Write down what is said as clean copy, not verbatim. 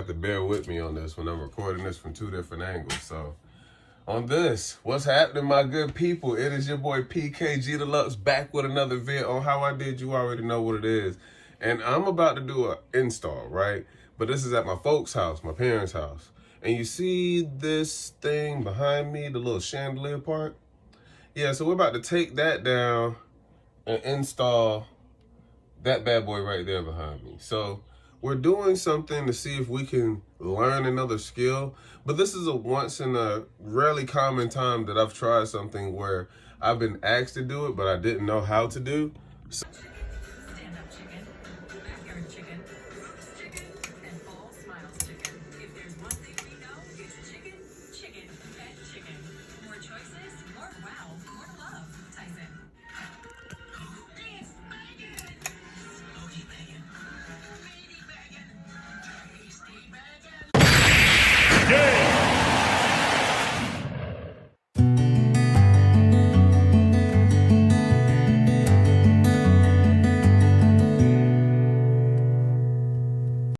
to bear with me on this when I'm recording this from two different angles. So, on this, what's happening, my good people? It is your boy PKG Deluxe back with another vid on how I did. You already know what it is. And I'm about to do an install, right? But this is at my folks' house, my parents' house. And you see this thing behind me, the little chandelier part? Yeah, so we're about to take that down and install that bad boy right there behind me. So we're doing something to see if we can learn another skill, but this is a once in a rarely common time that I've tried something where I've been asked to do it, but I didn't know how to do.